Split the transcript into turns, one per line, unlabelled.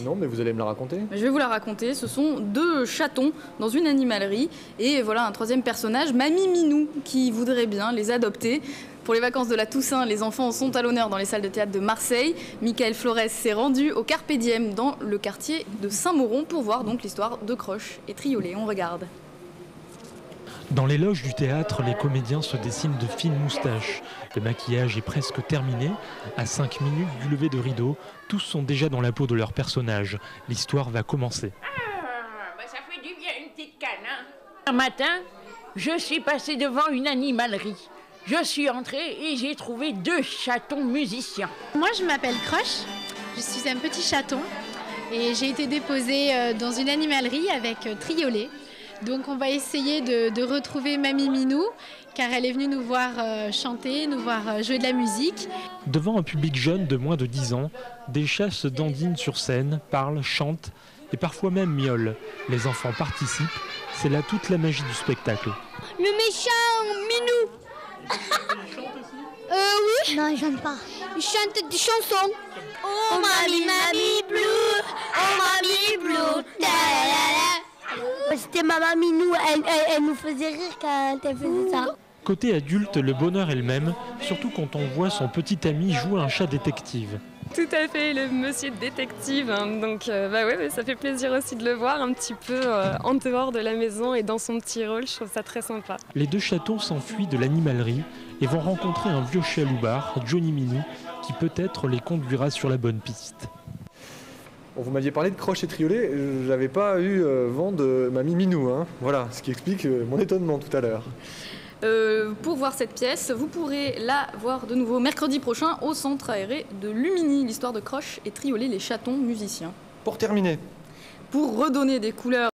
Non, mais vous allez me la raconter.
Je vais vous la raconter. Ce sont deux chatons dans une animalerie. Et voilà un troisième personnage, Mamie Minou, qui voudrait bien les adopter. Pour les vacances de la Toussaint, les enfants sont à l'honneur dans les salles de théâtre de Marseille. Michael Flores s'est rendu au Carpe Diem dans le quartier de Saint-Mauron pour voir donc l'histoire de Croche et Triolet. On regarde.
Dans les loges du théâtre, les comédiens se dessinent de fines moustaches. Le maquillage est presque terminé. À 5 minutes du lever de rideau, tous sont déjà dans la peau de leur personnage. L'histoire va commencer.
Ça fait du bien une petite canne, hein. Un matin, je suis passée devant une animalerie. Je suis entrée et j'ai trouvé deux chatons musiciens.
Moi, je m'appelle Croche. Je suis un petit chaton et j'ai été déposée dans une animalerie avec Triolet. Donc on va essayer de retrouver Mamie Minou, car elle est venue nous voir chanter, nous voir jouer de la musique.
Devant un public jeune de moins de 10 ans, des chats se dandinent sur scène, parlent, chantent et parfois même miaulent. Les enfants participent, c'est là toute la magie du spectacle.
Le méchant Minou. Oui. Non, il chante pas. Il chante des chansons. Oh mamie, mamie blue, oh mamie blue. C'était Maman Minou, elle nous faisait rire quand elle faisait ça.
Côté adulte, le bonheur est le même, surtout quand on voit son petit ami jouer un chat détective.
Tout à fait, le monsieur détective, hein. Donc ouais, ça fait plaisir aussi de le voir un petit peu en dehors de la maison et dans son petit rôle, je trouve ça très sympa.
Les deux chatons s'enfuient de l'animalerie et vont rencontrer un vieux chaloubard, Johnny Minou, qui peut-être les conduira sur la bonne piste.
Bon, vous m'aviez parlé de Croche et Triolet, j'avais pas eu vent de Mamie Minou, hein. Voilà, ce qui explique mon étonnement tout à l'heure.
Pour voir cette pièce, vous pourrez la voir de nouveau mercredi prochain au centre aéré de Lumini, l'histoire de Croche et Triolet, les chatons musiciens.
Pour terminer.
Pour redonner des couleurs